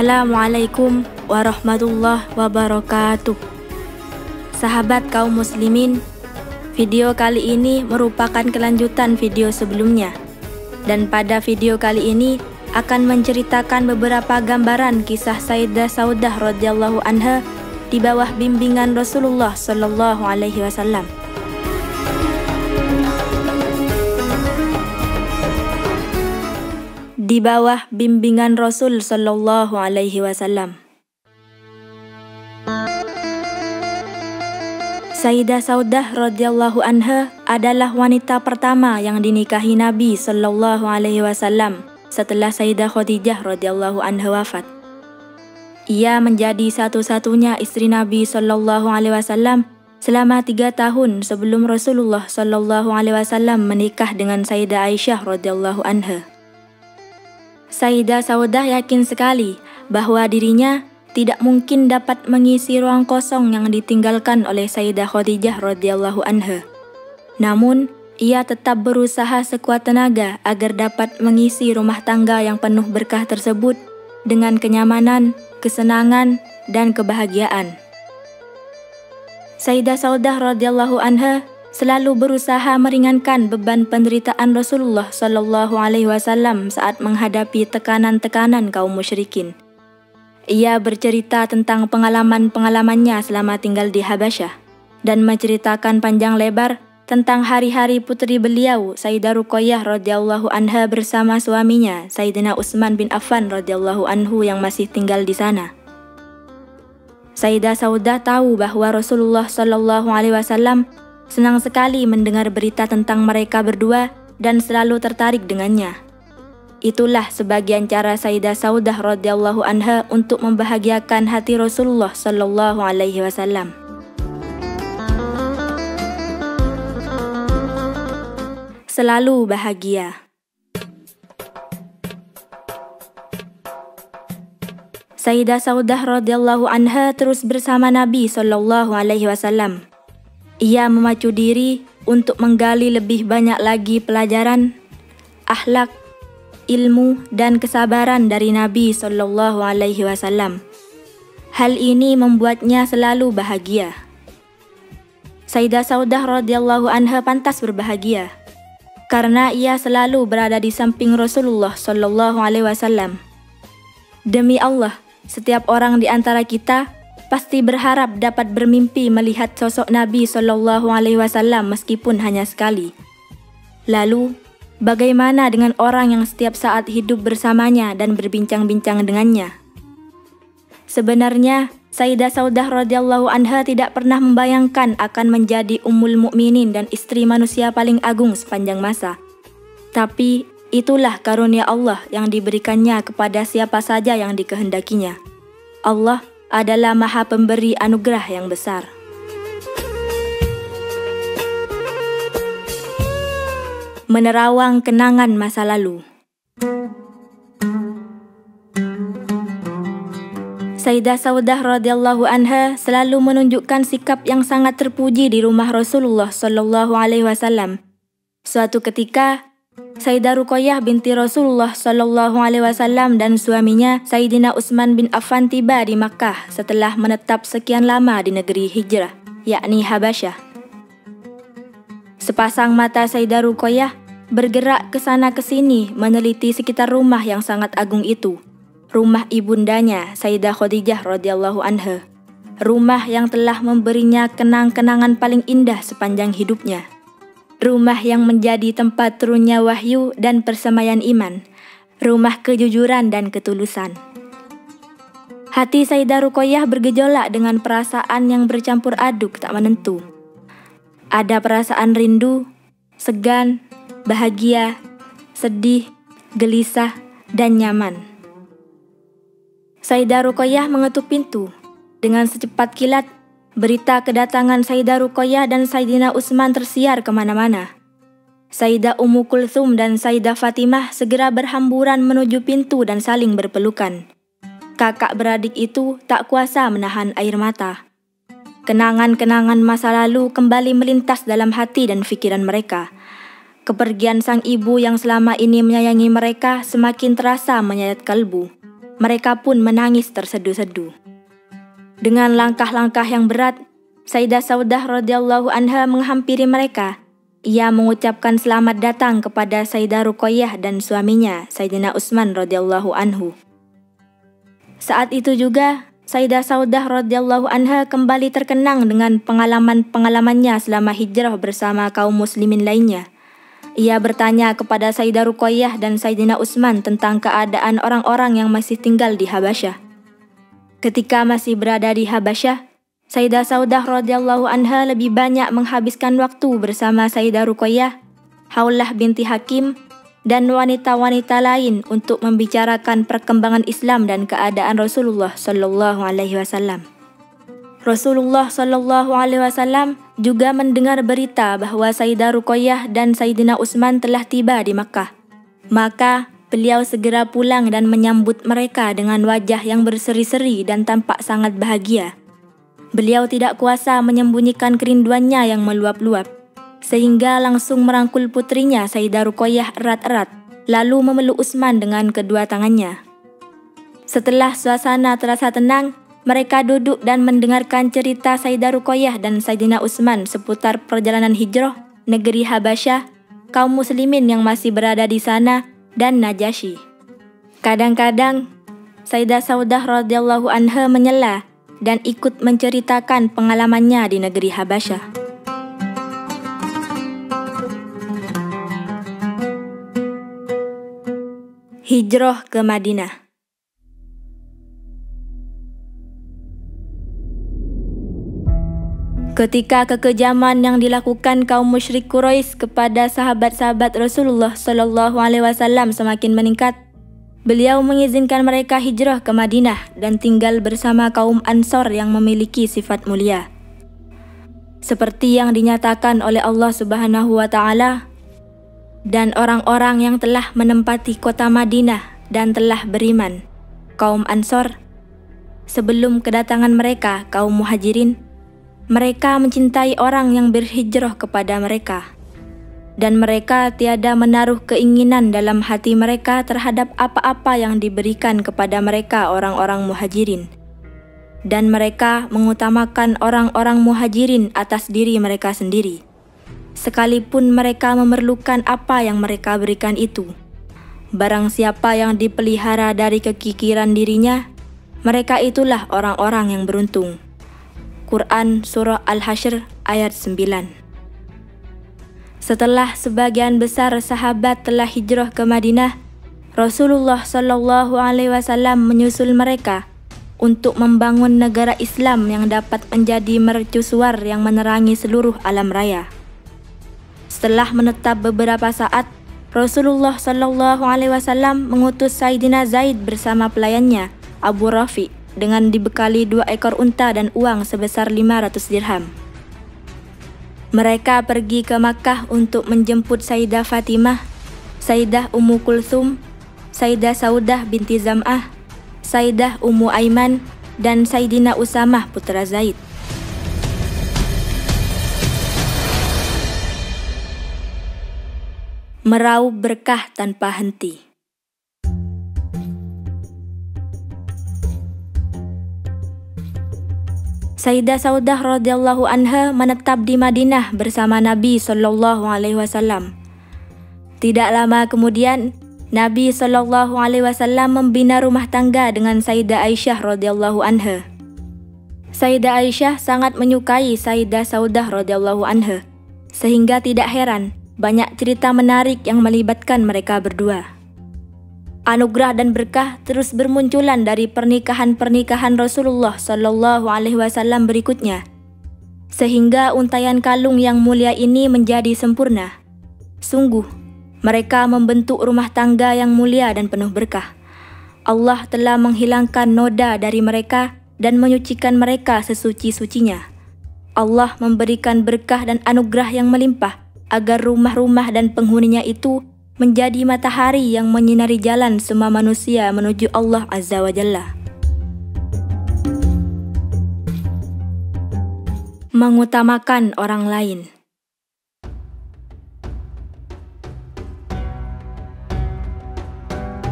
Assalamualaikum warahmatullahi wabarakatuh. Sahabat kaum muslimin, video kali ini merupakan kelanjutan video sebelumnya. Dan pada video kali ini akan menceritakan beberapa gambaran kisah Sayyidah Saudah radhiyallahu anha di bawah bimbingan Rasulullah sallallahu alaihi wasallam. Di bawah bimbingan Rasul sallallahu alaihi wasallam. Sayyidah Saudah radhiyallahu anha adalah wanita pertama yang dinikahi Nabi sallallahu alaihi wasallam setelah Sayyidah Khadijah radhiyallahu anha wafat. Ia menjadi satu-satunya istri Nabi sallallahu alaihi wasallam selama 3 tahun sebelum Rasulullah sallallahu alaihi wasallam menikah dengan Sayyidah Aisyah radhiyallahu anha. Sayyidah Saudah yakin sekali bahwa dirinya tidak mungkin dapat mengisi ruang kosong yang ditinggalkan oleh Sayyidah Khadijah radhiyallahu anha. Namun, ia tetap berusaha sekuat tenaga agar dapat mengisi rumah tangga yang penuh berkah tersebut dengan kenyamanan, kesenangan, dan kebahagiaan. Sayyidah Saudah radhiyallahu anha selalu berusaha meringankan beban penderitaan Rasulullah sallallahu alaihi wasallam saat menghadapi tekanan-tekanan kaum musyrikin. Ia bercerita tentang pengalaman-pengalamannya selama tinggal di Habasyah dan menceritakan panjang lebar tentang hari-hari putri beliau Sayyidah Ruqayyah radhiyallahu anha bersama suaminya Sayyidina Utsman bin Affan radhiyallahu anhu yang masih tinggal di sana. Sayyidah Saudah tahu bahwa Rasulullah sallallahu alaihi wasallam senang sekali mendengar berita tentang mereka berdua dan selalu tertarik dengannya. Itulah sebagian cara Sayyidah Saudah radhiyallahu anha untuk membahagiakan hati Rasulullah sallallahu alaihi wasallam. Selalu bahagia. Sayyidah Saudah radhiyallahu anha terus bersama Nabi sallallahu alaihi wasallam. Ia memacu diri untuk menggali lebih banyak lagi pelajaran, akhlak, ilmu, dan kesabaran dari Nabi sallallahu alaihi wasallam. Hal ini membuatnya selalu bahagia. Sayyidah Saudah radhiyallahu anha pantas berbahagia karena ia selalu berada di samping Rasulullah sallallahu alaihi wasallam. Demi Allah, setiap orang di antara kita pasti berharap dapat bermimpi melihat sosok Nabi sallallahu alaihi wasallam meskipun hanya sekali. Lalu, bagaimana dengan orang yang setiap saat hidup bersamanya dan berbincang-bincang dengannya? Sebenarnya, Sayyidah Saudah radhiyallahu anha tidak pernah membayangkan akan menjadi ummul mukminin dan istri manusia paling agung sepanjang masa. Tapi, itulah karunia Allah yang diberikannya kepada siapa saja yang dikehendakinya. Allah adalah Maha Pemberi anugerah yang besar. Menerawang kenangan masa lalu. Sayyidah Saudah radhiyallahu anha selalu menunjukkan sikap yang sangat terpuji di rumah Rasulullah sallallahu alaihi wasallam. Suatu ketika, Sayyidah Ruqayyah binti Rasulullah sallallahu alaihi wasallam dan suaminya Sayyidina Utsman bin Affan tiba di Makkah setelah menetap sekian lama di negeri hijrah, yakni Habasyah. Sepasang mata Sayyidah Ruqayyah bergerak ke sana ke sini meneliti sekitar rumah yang sangat agung itu, rumah ibundanya Sayyidah Khadijah radhiyallahu anha, rumah yang telah memberinya kenang-kenangan paling indah sepanjang hidupnya. Rumah yang menjadi tempat turunnya wahyu dan persemaian iman, rumah kejujuran dan ketulusan. Hati Sayyidah Ruqayyah bergejolak dengan perasaan yang bercampur aduk tak menentu. Ada perasaan rindu, segan, bahagia, sedih, gelisah, dan nyaman. Sayyidah Ruqayyah mengetuk pintu. Dengan secepat kilat, berita kedatangan Sayyidah Ruqayyah dan Sayyidina Utsman tersiar kemana-mana. Sayyidah Ummu Kulthum dan Sayyidah Fatimah segera berhamburan menuju pintu dan saling berpelukan. Kakak beradik itu tak kuasa menahan air mata. Kenangan-kenangan masa lalu kembali melintas dalam hati dan pikiran mereka. Kepergian sang ibu yang selama ini menyayangi mereka semakin terasa menyayat kalbu. Mereka pun menangis tersedu-sedu. Dengan langkah-langkah yang berat, Sayyidah Saudah radhiyallahu anha menghampiri mereka. Ia mengucapkan selamat datang kepada Sayyidah Ruqayyah dan suaminya, Sayyidina Utsman radhiyallahu anhu. Saat itu juga, Sayyidah Saudah radhiyallahu anha kembali terkenang dengan pengalaman-pengalamannya selama hijrah bersama kaum muslimin lainnya. Ia bertanya kepada Sayyidah Ruqayyah dan Sayyidina Utsman tentang keadaan orang-orang yang masih tinggal di Habasyah. Ketika masih berada di Habasyah, Sayyidah Saudah radhiyallahu anha lebih banyak menghabiskan waktu bersama Sayyidah Ruqayyah, Haulah binti Hakim, dan wanita-wanita lain untuk membicarakan perkembangan Islam dan keadaan Rasulullah sallallahu alaihi wasallam. Rasulullah sallallahu alaihi wasallam juga mendengar berita bahwa Sayyidah Ruqayyah dan Sayyidina Utsman telah tiba di Makkah. Maka beliau segera pulang dan menyambut mereka dengan wajah yang berseri-seri dan tampak sangat bahagia. Beliau tidak kuasa menyembunyikan kerinduannya yang meluap-luap, sehingga langsung merangkul putrinya Sayyidah Ruqayyah erat-erat, lalu memeluk Utsman dengan kedua tangannya. Setelah suasana terasa tenang, mereka duduk dan mendengarkan cerita Sayyidah Ruqayyah dan Sayyidina Utsman seputar perjalanan hijrah, negeri Habasyah, kaum muslimin yang masih berada di sana, dan Najasyi. Kadang-kadang, Sayyidah Saudah radhiyallahu anha menyela dan ikut menceritakan pengalamannya di negeri Habasyah. Hijrah ke Madinah. Ketika kekejaman yang dilakukan kaum musyrik Quraisy kepada sahabat-sahabat Rasulullah sallallahu alaihi wasallam semakin meningkat, beliau mengizinkan mereka hijrah ke Madinah dan tinggal bersama kaum Ansor yang memiliki sifat mulia. Seperti yang dinyatakan oleh Allah Subhanahu wa taala, dan orang-orang yang telah menempati kota Madinah dan telah beriman, kaum Ansor, sebelum kedatangan mereka, kaum Muhajirin, mereka mencintai orang yang berhijrah kepada mereka, dan mereka tiada menaruh keinginan dalam hati mereka terhadap apa-apa yang diberikan kepada mereka orang-orang Muhajirin. Dan mereka mengutamakan orang-orang Muhajirin atas diri mereka sendiri, sekalipun mereka memerlukan apa yang mereka berikan itu. Barang siapa yang dipelihara dari kekikiran dirinya, mereka itulah orang-orang yang beruntung. Quran Surah Al-Hasyr ayat 9. Setelah sebagian besar sahabat telah hijrah ke Madinah, Rasulullah sallallahu alaihi wasallam menyusul mereka untuk membangun negara Islam yang dapat menjadi mercusuar yang menerangi seluruh alam raya. Setelah menetap beberapa saat, Rasulullah sallallahu alaihi wasallam mengutus Sayyidina Zaid bersama pelayannya Abu Rafi dengan dibekali 2 ekor unta dan uang sebesar 500 dirham. Mereka pergi ke Makkah untuk menjemput Sayyidah Fatimah, Sayyidah Ummu Kulthum, Sayyidah Saudah binti Zam'ah, Sayyidah Ummu Aiman, dan Sayyidina Usamah putra Zaid. Meraup berkah tanpa henti. Sayyidah Saudah radhiyallahu anha menetap di Madinah bersama Nabi sallallahu alaihi wasallam. Tidak lama kemudian, Nabi sallallahu alaihi wasallam membina rumah tangga dengan Sayyidah Aisyah radhiyallahu anha. Sayyidah Aisyah sangat menyukai Sayyidah Saudah radhiyallahu anha, sehingga tidak heran banyak cerita menarik yang melibatkan mereka berdua. Anugerah dan berkah terus bermunculan dari pernikahan-pernikahan Rasulullah sallallahu alaihi wasallam berikutnya, sehingga untayan kalung yang mulia ini menjadi sempurna. Sungguh, mereka membentuk rumah tangga yang mulia dan penuh berkah. Allah telah menghilangkan noda dari mereka dan menyucikan mereka sesuci-sucinya. Allah memberikan berkah dan anugerah yang melimpah agar rumah-rumah dan penghuninya itu menjadi matahari yang menyinari jalan semua manusia menuju Allah Azza wa Jalla. Mengutamakan orang lain.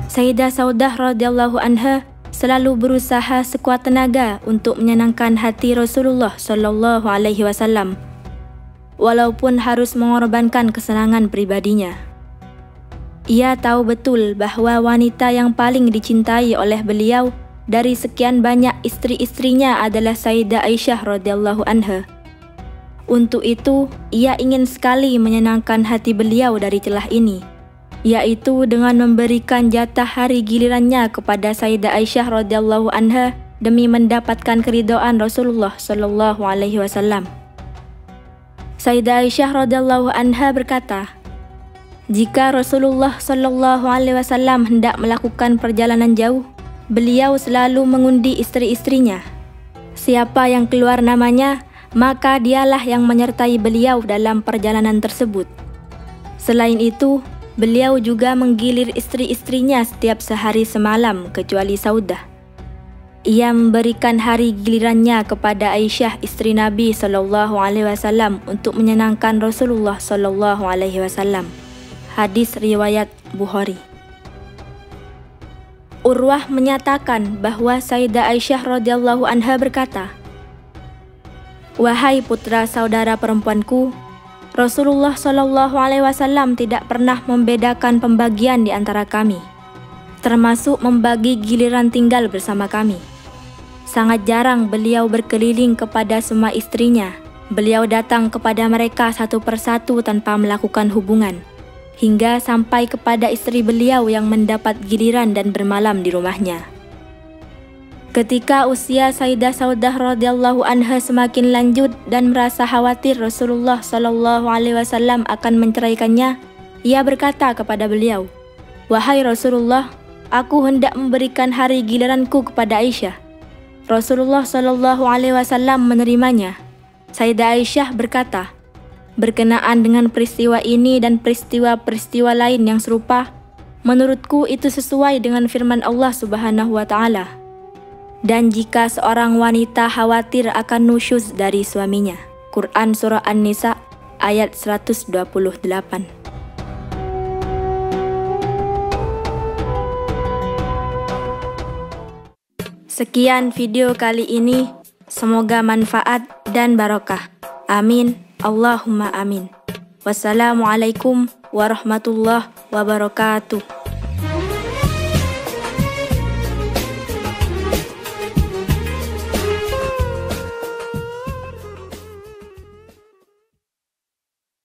Sayyidah Saudah radhiyallahu anha selalu berusaha sekuat tenaga untuk menyenangkan hati Rasulullah Shallallahu Alaihi Wasallam, walaupun harus mengorbankan kesenangan pribadinya. Ia tahu betul bahwa wanita yang paling dicintai oleh beliau dari sekian banyak istri-istrinya adalah Sayyidah Aisyah radhiyallahu anha. Untuk itu, ia ingin sekali menyenangkan hati beliau dari celah ini, yaitu dengan memberikan jatah hari gilirannya kepada Sayyidah Aisyah radhiyallahu anha demi mendapatkan keridhaan Rasulullah Shallallahu Alaihi Wasallam. Sayyidah Aisyah radhiyallahu anha berkata, jika Rasulullah Shallallahu Alaihi Wasallam hendak melakukan perjalanan jauh, beliau selalu mengundi istri-istrinya. Siapa yang keluar namanya, maka dialah yang menyertai beliau dalam perjalanan tersebut. Selain itu, beliau juga menggilir istri-istrinya setiap sehari semalam kecuali Saudah. Ia memberikan hari gilirannya kepada Aisyah istri Nabi Shallallahu Alaihi Wasallam untuk menyenangkan Rasulullah Shallallahu Alaihi Wasallam. Hadis riwayat Bukhari. Urwah menyatakan bahwa Sayyidah Aisyah radhiyallahu anha berkata, wahai putra saudara perempuanku, Rasulullah Shallallahu Alaihi Wasallam tidak pernah membedakan pembagian di antara kami, termasuk membagi giliran tinggal bersama kami. Sangat jarang beliau berkeliling kepada semua istrinya. Beliau datang kepada mereka satu persatu tanpa melakukan hubungan, hingga sampai kepada istri beliau yang mendapat giliran dan bermalam di rumahnya. Ketika usia Sayyidah Saudah radhiyallahu anha semakin lanjut dan merasa khawatir Rasulullah Shallallahu Alaihi Wasallam akan menceraikannya, ia berkata kepada beliau, wahai Rasulullah, aku hendak memberikan hari giliranku kepada Aisyah. Rasulullah Shallallahu Alaihi Wasallam menerimanya. Sayyidah Aisyah berkata, berkenaan dengan peristiwa ini dan peristiwa-peristiwa lain yang serupa, menurutku itu sesuai dengan firman Allah Subhanahu wa Ta'ala. Dan jika seorang wanita khawatir akan nusyuz dari suaminya. Quran Surah An-Nisa ayat 128. Sekian video kali ini, semoga manfaat dan barokah. Amin, Allahumma amin. Wassalamualaikum warahmatullahi wabarakatuh.